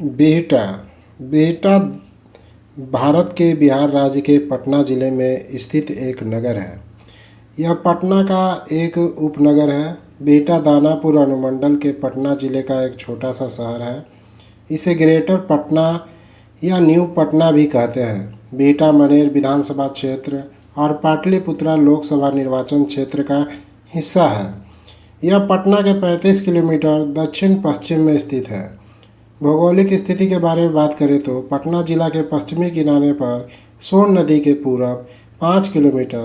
बिहटा बिहटा भारत के बिहार राज्य के पटना ज़िले में स्थित एक नगर है। यह पटना का एक उपनगर है। बिहटा दानापुर अनुमंडल के पटना ज़िले का एक छोटा सा शहर है। इसे ग्रेटर पटना या न्यू पटना भी कहते हैं। बिहटा मनेर विधानसभा क्षेत्र और पाटलिपुत्रा लोकसभा निर्वाचन क्षेत्र का हिस्सा है। यह पटना के 35 किलोमीटर दक्षिण पश्चिम में स्थित है। भौगोलिक स्थिति के बारे में बात करें तो पटना जिला के पश्चिमी किनारे पर सोन नदी के पूरब 5 किलोमीटर,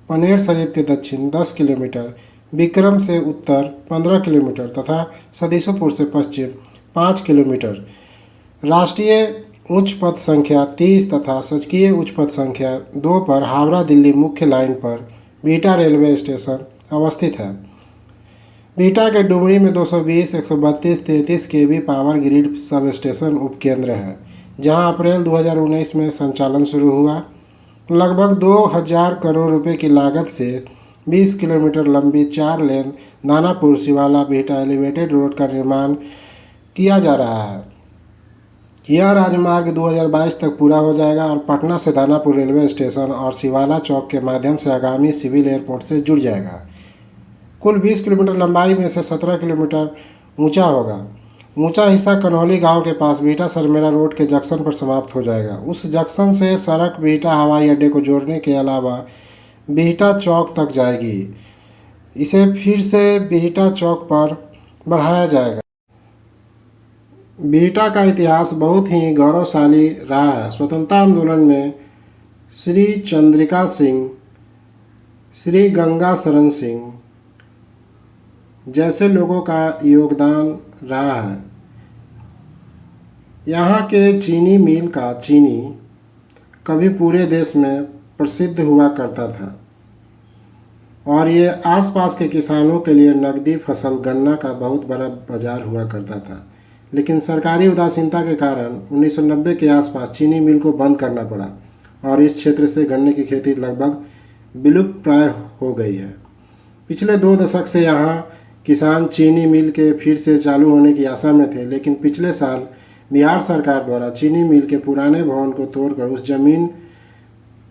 पनेर शरीफ के दक्षिण 10 किलोमीटर, विक्रम से उत्तर 15 किलोमीटर तथा सदीसोपुर से पश्चिम 5 किलोमीटर राष्ट्रीय उच्च पथ संख्या 30 तथा सचकीय उच्च पथ संख्या 2 पर हावड़ा दिल्ली मुख्य लाइन पर बिहटा रेलवे स्टेशन अवस्थित है। बिहटा के डुमरी में 220, 132, 33 केवी पावर ग्रिड सब स्टेशन उपकेंद्र है, जहां अप्रैल 2019 में संचालन शुरू हुआ। लगभग 2000 करोड़ रुपए की लागत से 20 किलोमीटर लंबी 4 लेन दानापुर शिवाला बिहटा एलिवेटेड रोड का निर्माण किया जा रहा है। यह राजमार्ग 2022 तक पूरा हो जाएगा और पटना से दानापुर रेलवे स्टेशन और शिवाला चौक के माध्यम से आगामी सिविल एयरपोर्ट से जुड़ जाएगा। कुल 20 किलोमीटर लंबाई में से 17 किलोमीटर ऊंचा होगा। ऊंचा हिस्सा कन्हौली गांव के पास बिहटा सरमेरा रोड के जंक्शन पर समाप्त हो जाएगा। उस जंक्शन से सड़क बिहटा हवाई अड्डे को जोड़ने के अलावा बिहटा चौक तक जाएगी। इसे फिर से बिहटा चौक पर बढ़ाया जाएगा। बिहटा का इतिहास बहुत ही गौरवशाली रहा है। स्वतंत्रता आंदोलन में श्री चंद्रिका सिंह, श्री गंगा शरण सिंह जैसे लोगों का योगदान रहा है। यहाँ के चीनी मिल का चीनी कभी पूरे देश में प्रसिद्ध हुआ करता था और ये आसपास के किसानों के लिए नकदी फसल गन्ना का बहुत बड़ा बाजार हुआ करता था। लेकिन सरकारी उदासीनता के कारण 1990 के आसपास चीनी मिल को बंद करना पड़ा और इस क्षेत्र से गन्ने की खेती लगभग विलुप्त प्राय हो गई है। पिछले 2 दशक से यहाँ किसान चीनी मिल के फिर से चालू होने की आशा में थे, लेकिन पिछले साल बिहार सरकार द्वारा चीनी मिल के पुराने भवन को तोड़कर उस जमीन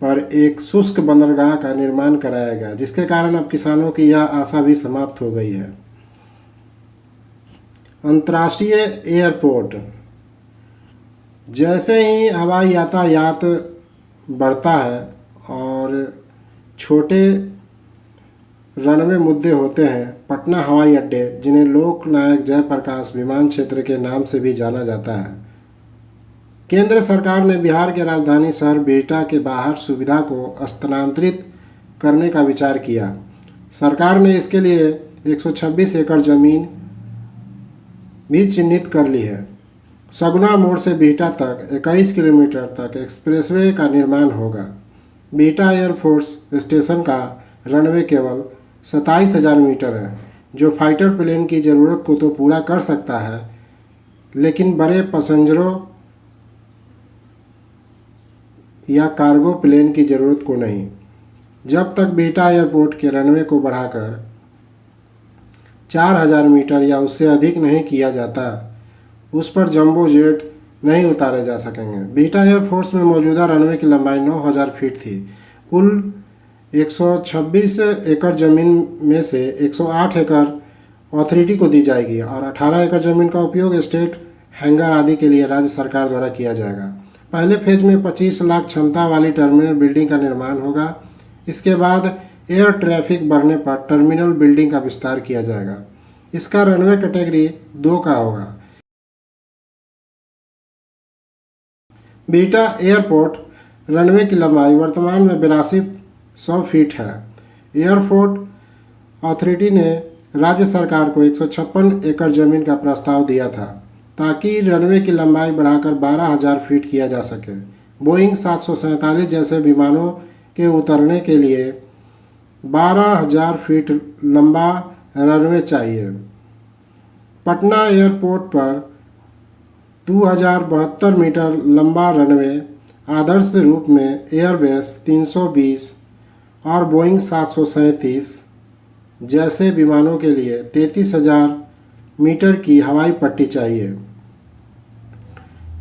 पर एक शुष्क बंदरगाह का निर्माण कराया गया, जिसके कारण अब किसानों की यह आशा भी समाप्त हो गई है। अंतर्राष्ट्रीय एयरपोर्ट। जैसे ही हवाई यातायात बढ़ता है और छोटे रनवे मुद्दे होते हैं, पटना हवाई अड्डे, जिन्हें लोकनायक जयप्रकाश विमान क्षेत्र के नाम से भी जाना जाता है, केंद्र सरकार ने बिहार के राजधानी शहर बिहटा के बाहर सुविधा को स्थानांतरित करने का विचार किया। सरकार ने इसके लिए 126 एकड़ जमीन भी चिन्हित कर ली है। सगुना मोड़ से बिहटा तक 21 किलोमीटर तक एक्सप्रेसवे का निर्माण होगा। बिहटा एयरफोर्स स्टेशन का रनवे केवल 27,000 मीटर है, जो फाइटर प्लेन की ज़रूरत को तो पूरा कर सकता है, लेकिन बड़े पैसेंजरों या कार्गो प्लेन की ज़रूरत को नहीं। जब तक बिहटा एयरपोर्ट के रनवे को बढ़ाकर 4000 मीटर या उससे अधिक नहीं किया जाता, उस पर जंबो जेट नहीं उतारे जा सकेंगे। बिहटा एयरफोर्स में मौजूदा रनवे की लंबाई 9000 फीट थी। कुल 126 एकड़ ज़मीन में से 108 एकड़ अथॉरिटी को दी जाएगी और 18 एकड़ ज़मीन का उपयोग स्टेट हैंगर आदि के लिए राज्य सरकार द्वारा किया जाएगा। पहले फेज में 25 लाख क्षमता वाली टर्मिनल बिल्डिंग का निर्माण होगा। इसके बाद एयर ट्रैफिक बढ़ने पर टर्मिनल बिल्डिंग का विस्तार किया जाएगा। इसका रनवे कैटेगरी 2 का होगा। बिहटा एयरपोर्ट रनवे की लंबाई वर्तमान में 8200 फीट है। एयरपोर्ट अथॉरिटी ने राज्य सरकार को 156 एकड़ ज़मीन का प्रस्ताव दिया था, ताकि रनवे की लंबाई बढ़ाकर 12000 फीट किया जा सके। बोइंग 747 जैसे विमानों के उतरने के लिए 12000 फीट लंबा रनवे चाहिए। पटना एयरपोर्ट पर 2072 मीटर लंबा रनवे आदर्श रूप में एयरबस 320 और बोइंग 737 जैसे विमानों के लिए 33,000 मीटर की हवाई पट्टी चाहिए।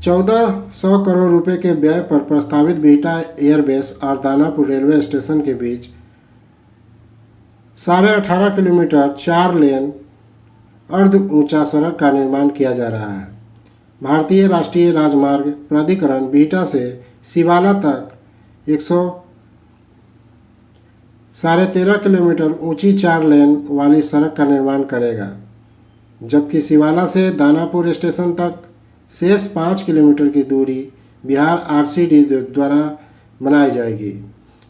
1400 करोड़ रुपए के व्यय पर प्रस्तावित बिहटा एयरबेस और दानापुर रेलवे स्टेशन के बीच 18.5 किलोमीटर 4 लेन अर्ध ऊंचा सड़क का निर्माण किया जा रहा है। भारतीय राष्ट्रीय राजमार्ग प्राधिकरण बिहटा से सिवाला तक 13.5 किलोमीटर ऊंची 4 लेन वाली सड़क का निर्माण करेगा, जबकि सिवाला से दानापुर स्टेशन तक शेष 5 किलोमीटर की दूरी बिहार आरसीडी द्वारा बनाई जाएगी।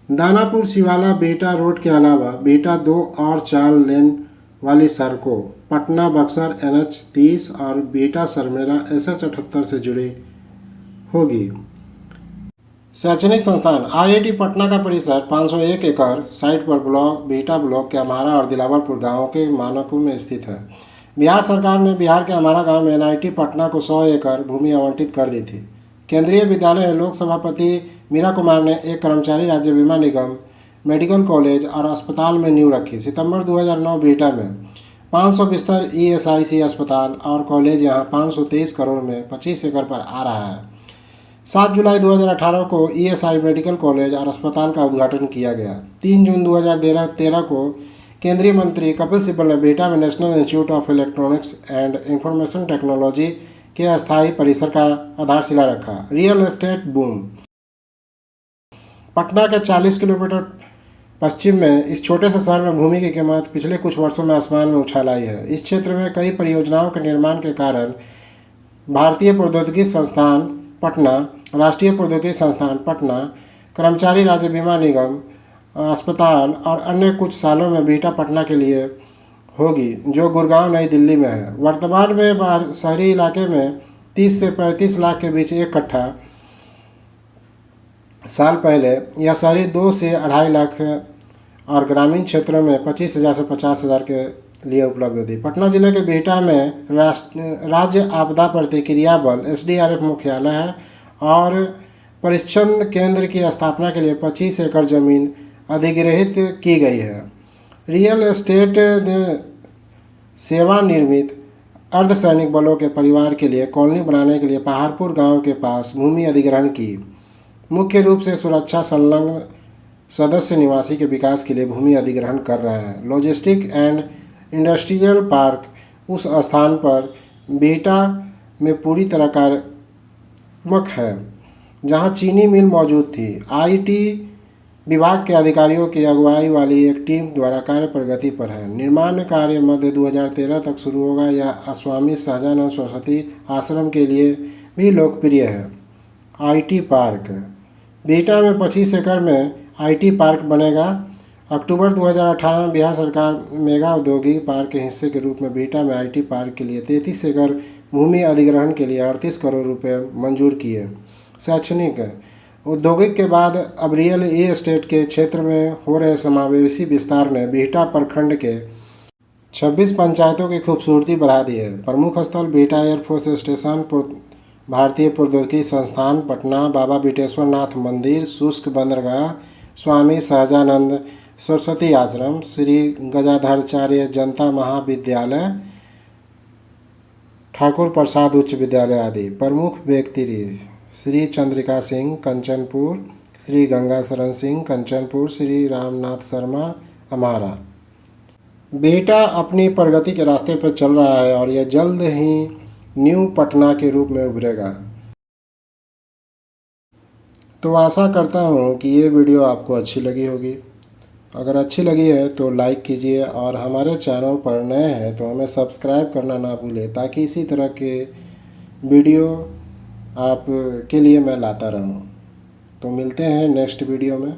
दानापुर सिवाला बिहटा रोड के अलावा बिहटा 2 और 4 लेन वाली सड़कों पटना बक्सर NH30 और बिहटा सरमेरा SH78 से जुड़ी होगी। शैक्षणिक संस्थान IIT पटना का परिसर 501 एकड़ साइट पर बिहटा ब्लॉक के अम्हारा और दिलावरपुर गांवों के मानकों में स्थित है। बिहार सरकार ने बिहार के अम्हारा गांव में NIT पटना को 100 एकड़ भूमि आवंटित कर दी थी। केंद्रीय विद्यालय लोक सभापति मीरा कुमार ने एक कर्मचारी राज्य बीमा निगम मेडिकल कॉलेज और अस्पताल में नींव रखी। सितंबर 2009 बिहटा में 500 बिस्तर ESIC अस्पताल और कॉलेज यहां 523 करोड़ में 25 एकड़ पर आ रहा है। 7 जुलाई 2018 को ESI मेडिकल कॉलेज और अस्पताल का उद्घाटन किया गया। 3 जून 2013 को केंद्रीय मंत्री कपिल सिब्बल ने बिहटा में national institute of electronics and information technology के अस्थायी परिसर का आधारशिला रखा। Real estate boom. पटना के 40 किलोमीटर पश्चिम में इस छोटे से शहर में भूमि की कीमत पिछले कुछ वर्षों में आसमान में उछाल आई है। इस क्षेत्र में कई परियोजनाओं के निर्माण के कारण भारतीय प्रौद्योगिकी संस्थान पटना, राष्ट्रीय प्रौद्योगिकी संस्थान पटना, कर्मचारी राज्य बीमा निगम अस्पताल और अन्य कुछ सालों में बिहटा पटना के लिए होगी, जो गुड़गांव नई दिल्ली में है। वर्तमान में शहरी इलाके में 30 से 35 लाख के बीच एक कट्ठा साल पहले यह शहरी 2 से 2.5 लाख और ग्रामीण क्षेत्रों में 25,000 से 50,000 के लिए उपलब्ध थी। पटना जिले के बिहटा में राज्य आपदा प्रतिक्रिया बल SDRF मुख्यालय है और परीक्षण केंद्र की स्थापना के लिए 25 एकड़ जमीन अधिग्रहित की गई है। रियल एस्टेट ने सेवानिवृत्त अर्धसैनिक बलों के परिवार के लिए कॉलोनी बनाने के लिए पहाड़पुर गांव के पास भूमि अधिग्रहण की। मुख्य रूप से सुरक्षा संलग्न सदस्य निवासी के विकास के लिए भूमि अधिग्रहण कर रहे हैं। लॉजिस्टिक एंड इंडस्ट्रियल पार्क उस स्थान पर बिहटा में पूरी तरह कार्यात्मक है जहां चीनी मिल मौजूद थी। IT विभाग के अधिकारियों की अगुवाई वाली एक टीम द्वारा कार्य प्रगति पर है। निर्माण कार्य मध्य 2013 तक शुरू होगा। यह स्वामी सहजानंद सरस्वती आश्रम के लिए भी लोकप्रिय है। IT पार्क बिहटा में 25 एकड़ में IT पार्क बनेगा। अक्टूबर 2018 में बिहार सरकार मेगा औद्योगिक पार्क के हिस्से के रूप में बिहटा में IT पार्क के लिए 33 एकड़ भूमि अधिग्रहण के लिए 38 करोड़ रुपए मंजूर किए। शैक्षणिक औद्योगिक के बाद अब रियल एस्टेट के क्षेत्र में हो रहे समावेशी विस्तार ने बिहटा प्रखंड के 26 पंचायतों की खूबसूरती बढ़ा दी है। प्रमुख स्थल बिहटा एयरफोर्स स्टेशन, भारतीय प्रौद्योगिकी संस्थान पटना, बाबा बिटेश्वर नाथ मंदिर, शुष्क बंदरगाह, स्वामी सहजानंद सरस्वती आश्रम, श्री गजाधराचार्य जनता महाविद्यालय, ठाकुर प्रसाद उच्च विद्यालय आदि। प्रमुख व्यक्ति श्री चंद्रिका सिंह कंचनपुर, श्री गंगा शरण सिंह कंचनपुर, श्री रामनाथ शर्मा अम्हारा। बिहटा अपनी प्रगति के रास्ते पर चल रहा है और यह जल्द ही न्यू पटना के रूप में उभरेगा। तो आशा करता हूँ कि ये वीडियो आपको अच्छी लगी होगी। अगर अच्छी लगी है तो लाइक कीजिए और हमारे चैनल पर नए हैं तो हमें सब्सक्राइब करना ना भूलें, ताकि इसी तरह के वीडियो आप के लिए मैं लाता रहूँ। तो मिलते हैं नेक्स्ट वीडियो में।